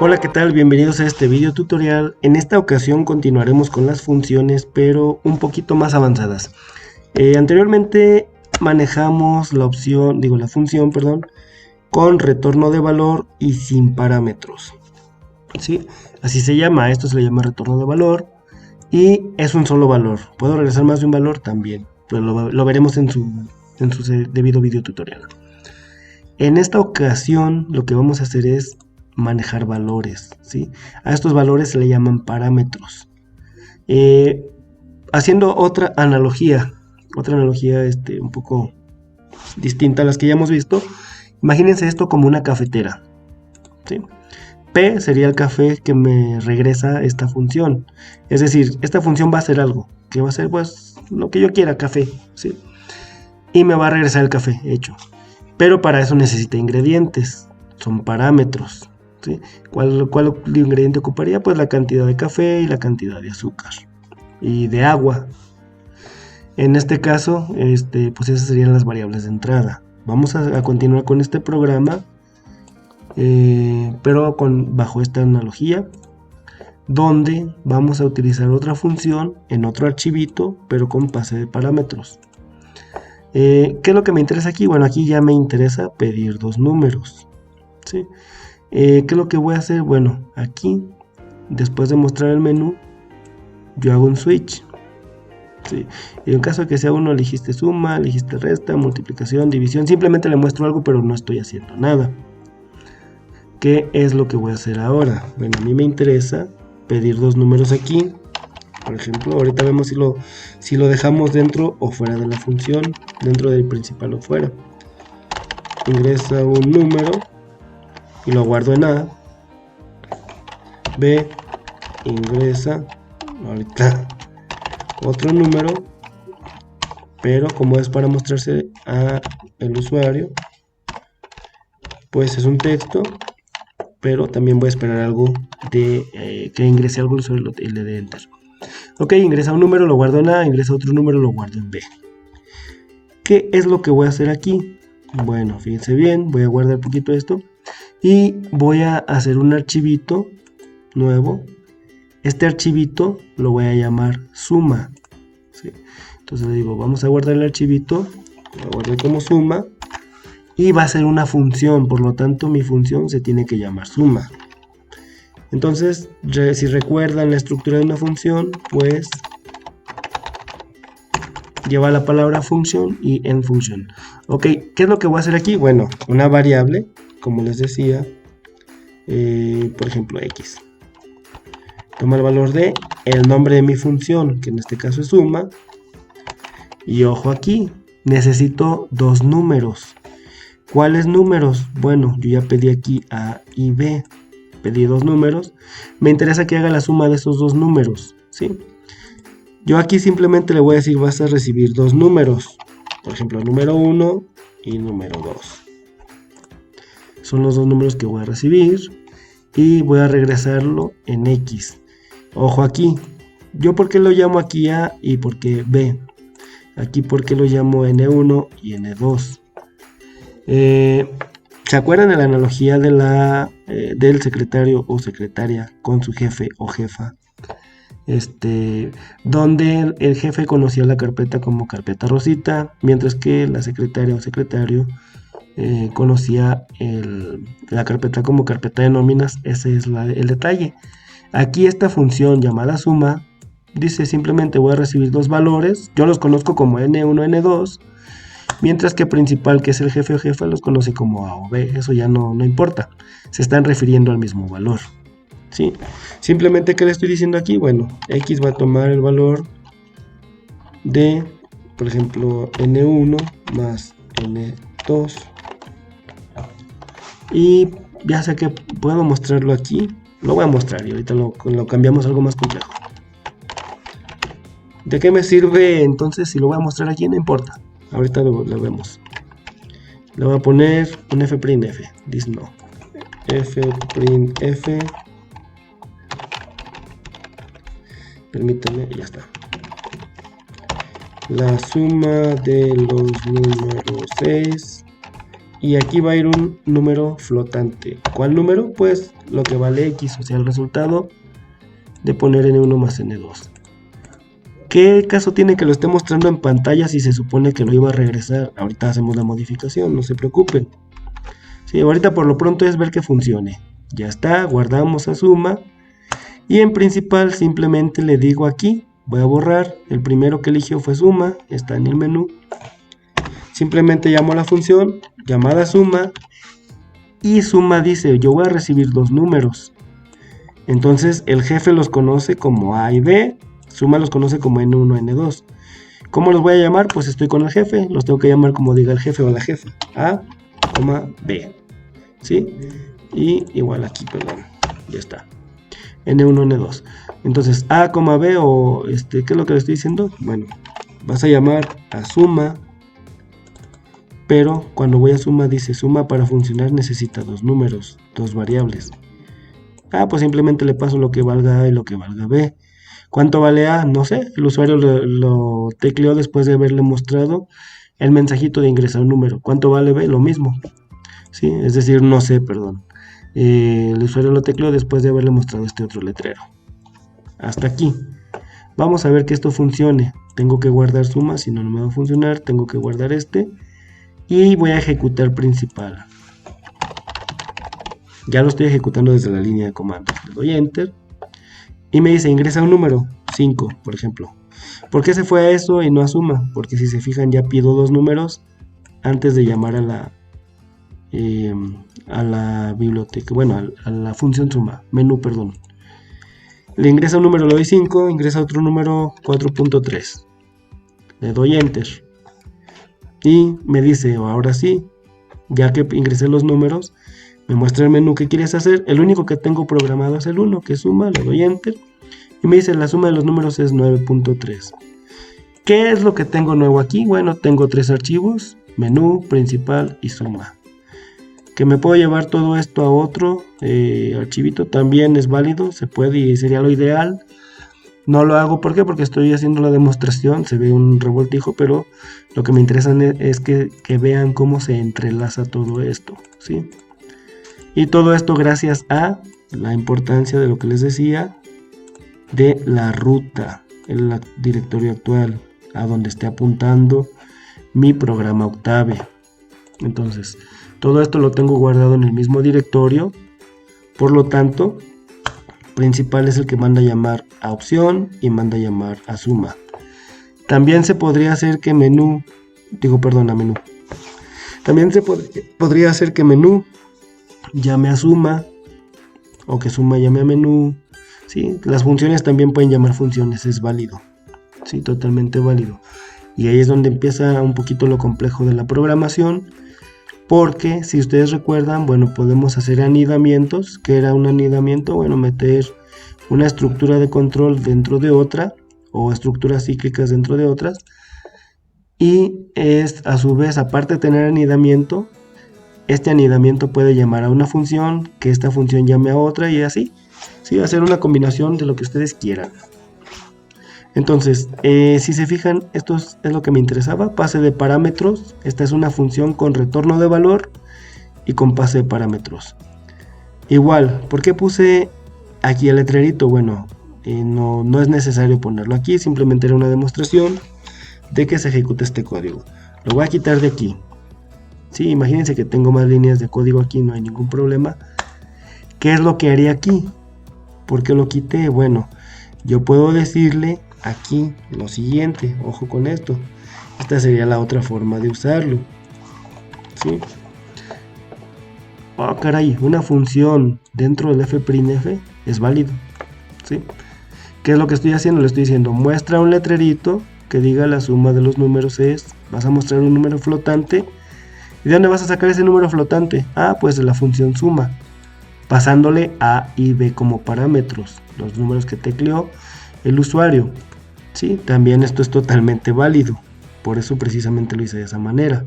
Hola, ¿qué tal? Bienvenidos a este video tutorial. En esta ocasión continuaremos con las funciones, pero un poquito más avanzadas. Anteriormente manejamos la función, con retorno de valor y sin parámetros. ¿Sí? Así se llama, esto se le llama retorno de valor y es un solo valor. ¿Puedo regresar más de un valor? También, pero lo veremos en su debido video tutorial. En esta ocasión lo que vamos a hacer es manejar valores, ¿sí? A estos valores se le llaman parámetros. Haciendo otra analogía un poco distinta a las que ya hemos visto, imagínense esto como una cafetera, ¿sí? P sería el café que me regresa esta función, es decir, esta función va a hacer algo, que va a ser pues lo que yo quiera, café, ¿sí? Y me va a regresar el café hecho, pero para eso necesita ingredientes, son parámetros, ¿sí? ¿Cuál ingrediente ocuparía? Pues la cantidad de café y la cantidad de azúcar y de agua. En este caso, pues esas serían las variables de entrada. Vamos a continuar con este programa, pero bajo esta analogía, donde vamos a utilizar otra función en otro archivito, pero con base de parámetros. ¿Qué es lo que me interesa aquí? Bueno, aquí ya me interesa pedir dos números, ¿sí? ¿Qué es lo que voy a hacer? Bueno, aquí, después de mostrar el menú, yo hago un switch, ¿sí? Y en caso de que sea uno, elegiste suma, elegiste resta, multiplicación, división, simplemente le muestro algo, pero no estoy haciendo nada. ¿Qué es lo que voy a hacer ahora? Bueno, a mí me interesa pedir dos números aquí. Por ejemplo, ahorita vemos si lo dejamos dentro o fuera de la función, dentro del principal o fuera. Ingresa un número y lo guardo en A. B, ingresa ahorita otro número, pero como es para mostrarse a el usuario, pues es un texto, pero también voy a esperar algo de que ingrese algo el usuario y le dé enter. Ok, ingresa un número, lo guardo en A, ingresa otro número, lo guardo en B. ¿Qué es lo que voy a hacer aquí? Bueno, fíjense bien, voy a guardar un poquito esto y voy a hacer un archivito nuevo. Este archivito lo voy a llamar suma, ¿sí? Entonces le digo, vamos a guardar el archivito, lo guardo como suma y va a ser una función, por lo tanto mi función se tiene que llamar suma. Entonces, si recuerdan la estructura de una función, pues lleva la palabra función y en función. Ok, ¿qué es lo que voy a hacer aquí? Bueno, una variable, como les decía, por ejemplo x. Toma el valor de el nombre de mi función, que en este caso es suma. Y ojo aquí, necesito dos números. ¿Cuáles números? Bueno, yo ya pedí aquí A y B. Pedí dos números. Me interesa que haga la suma de esos dos números, ¿sí? Yo aquí simplemente le voy a decir, vas a recibir dos números. Por ejemplo, número 1 y número 2. Son los dos números que voy a recibir. Y voy a regresarlo en X. Ojo aquí. ¿Yo por qué lo llamo aquí A y por qué B? Aquí por qué lo llamo N1 y N2. ¿Se acuerdan de la analogía de del secretario o secretaria con su jefe o jefa? Donde el jefe conocía la carpeta como carpeta Rosita, mientras que la secretaria o secretario conocía la carpeta como carpeta de nóminas. Ese es el detalle. Aquí esta función llamada suma dice simplemente voy a recibir dos valores, yo los conozco como N1, N2, mientras que principal, que es el jefe o jefa, los conoce como A o B. Eso ya no importa, se están refiriendo al mismo valor, ¿sí? Simplemente, ¿qué le estoy diciendo aquí? Bueno, X va a tomar el valor de, por ejemplo, N1 más N2. Y ya sé que puedo mostrarlo aquí. Lo voy a mostrar y ahorita lo cambiamos a algo más complejo. ¿De qué me sirve entonces si lo voy a mostrar aquí? No importa. Ahorita lo vemos. Le voy a poner un f'printf. This no. F'printf. Permítanme, ya está. La suma de los números es y aquí va a ir un número flotante. ¿Cuál número? Pues lo que vale x, o sea, el resultado de poner n1 más n2. ¿Qué caso tiene que lo esté mostrando en pantalla si se supone que lo iba a regresar? Ahorita hacemos la modificación, no se preocupen. Sí, ahorita por lo pronto es ver que funcione. Ya está, guardamos a suma. Y en principal simplemente le digo aquí, voy a borrar, el primero que eligió fue suma, está en el menú. Simplemente llamo a la función, llamada suma, y suma dice, yo voy a recibir dos números. Entonces el jefe los conoce como A y B, suma los conoce como N1, N2. ¿Cómo los voy a llamar? Pues estoy con el jefe, los tengo que llamar como diga el jefe o la jefa. A, B. ¿Sí? Y igual aquí, perdón, ya está. N1, N2. Entonces A, B o ¿qué es lo que le estoy diciendo? Bueno, vas a llamar a suma, pero cuando voy a suma dice suma para funcionar necesita dos números, dos variables. Pues simplemente le paso lo que valga A y lo que valga B. ¿Cuánto vale A? No sé, el usuario lo tecleó después de haberle mostrado el mensajito de ingresar un número. ¿Cuánto vale B? Lo mismo. ¿Sí? Es decir, no sé, perdón. El usuario lo tecleó después de haberle mostrado este otro letrero. Hasta aquí. Vamos a ver que esto funcione. Tengo que guardar suma, si no, no me va a funcionar. Tengo que guardar y voy a ejecutar principal. Ya lo estoy ejecutando desde la línea de comandos. Le doy enter y me dice ingresa un número, 5 por ejemplo. ¿Por qué se fue a eso y no a suma? Porque si se fijan ya pido dos números antes de llamar a la biblioteca, bueno, a la función suma, menú, perdón. Le ingresa un número, le doy 5, ingresa otro número 4.3. Le doy enter y me dice, ahora sí, ya que ingresé los números, me muestra el menú que quieres hacer. El único que tengo programado es el 1, que es suma. Le doy enter y me dice la suma de los números es 9.3. ¿Qué es lo que tengo nuevo aquí? Bueno, tengo tres archivos, menú, principal y suma. Que me puedo llevar todo esto a otro archivito, también es válido, se puede y sería lo ideal. No lo hago, ¿por qué? Porque estoy haciendo la demostración, se ve un revoltijo, pero lo que me interesa es que vean cómo se entrelaza todo esto, ¿sí? Y todo esto gracias a la importancia de lo que les decía, de la ruta, el directorio actual, a donde esté apuntando mi programa Octave. Entonces, todo esto lo tengo guardado en el mismo directorio, por lo tanto, principal es el que manda a llamar a opción y manda a llamar a suma. También se podría hacer que menú. También se podría hacer que menú llame a suma o que suma llame a menú. ¿Sí? Las funciones también pueden llamar funciones, es válido. Sí, totalmente válido. Y ahí es donde empieza un poquito lo complejo de la programación. Porque si ustedes recuerdan, bueno, podemos hacer anidamientos. ¿Qué era un anidamiento? Bueno, meter una estructura de control dentro de otra o estructuras cíclicas dentro de otras. Y es a su vez, aparte de tener anidamiento, este anidamiento puede llamar a una función, que esta función llame a otra y así. Sí, hacer una combinación de lo que ustedes quieran. Entonces, si se fijan, esto es lo que me interesaba, pase de parámetros. Esta es una función con retorno de valor y con pase de parámetros. Igual, ¿por qué puse aquí el letrerito? Bueno, no es necesario ponerlo aquí, simplemente era una demostración de que se ejecuta este código. Lo voy a quitar de aquí. Sí, imagínense que tengo más líneas de código aquí, no hay ningún problema. ¿Qué es lo que haría aquí? ¿Por qué lo quité? Bueno, yo puedo decirle aquí lo siguiente, ojo con esto, esta sería la otra forma de usarlo, ¿sí? Oh, caray, una función dentro del fprintf es válido, ¿sí? ¿Qué es lo que estoy haciendo? Le estoy diciendo, muestra un letrerito que diga la suma de los números vas a mostrar un número flotante. ¿Y de dónde vas a sacar ese número flotante? Pues de la función suma, pasándole A y B como parámetros, los números que tecleó el usuario. Sí, también esto es totalmente válido, por eso precisamente lo hice de esa manera.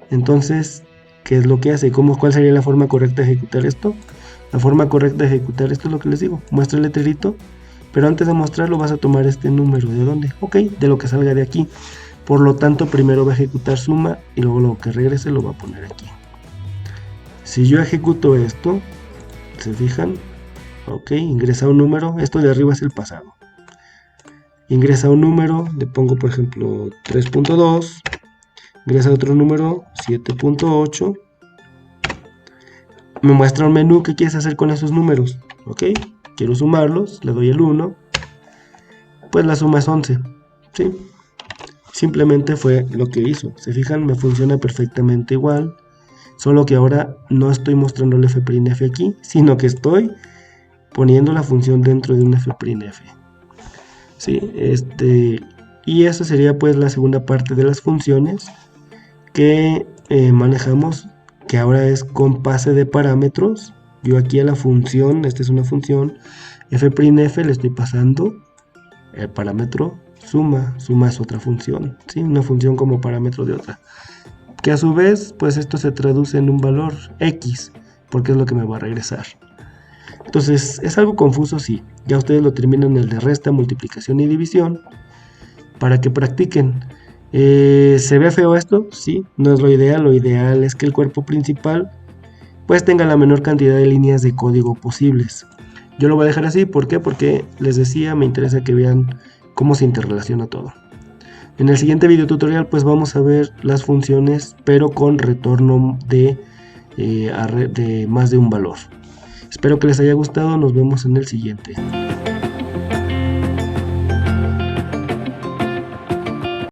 Entonces, ¿qué es lo que hace? ¿Cuál sería la forma correcta de ejecutar esto? La forma correcta de ejecutar esto es lo que les digo, muestra el letrerito, pero antes de mostrarlo vas a tomar este número, ¿de dónde? Ok, de lo que salga de aquí. Por lo tanto, primero va a ejecutar suma y luego lo que regrese lo va a poner aquí. Si yo ejecuto esto, ¿se fijan? Ok, ingresa un número, esto de arriba es el pasado. Ingresa un número, le pongo por ejemplo 3.2, ingresa otro número 7.8, me muestra un menú. ¿Qué quieres hacer con esos números? Ok, quiero sumarlos, le doy el 1, pues la suma es 11, ¿sí? Simplemente fue lo que hizo. Se fijan, me funciona perfectamente igual, solo que ahora no estoy mostrando el f'F aquí, sino que estoy poniendo la función dentro de un f'F. ¿Sí? Y esa sería pues la segunda parte de las funciones que manejamos, que ahora es con pase de parámetros. Yo aquí a la función, esta es una función f'F, le estoy pasando el parámetro suma. Suma es otra función, ¿sí? Una función como parámetro de otra, que a su vez pues esto se traduce en un valor x, porque es lo que me va a regresar. Entonces es algo confuso, sí. Ya ustedes lo terminan el de resta, multiplicación y división para que practiquen. ¿Se ve feo esto? Sí, no es lo ideal. Lo ideal es que el cuerpo principal pues tenga la menor cantidad de líneas de código posibles. Yo lo voy a dejar así, ¿por qué? Porque les decía, me interesa que vean cómo se interrelaciona todo. En el siguiente video tutorial pues vamos a ver las funciones, pero con retorno de más de un valor. Espero que les haya gustado, nos vemos en el siguiente.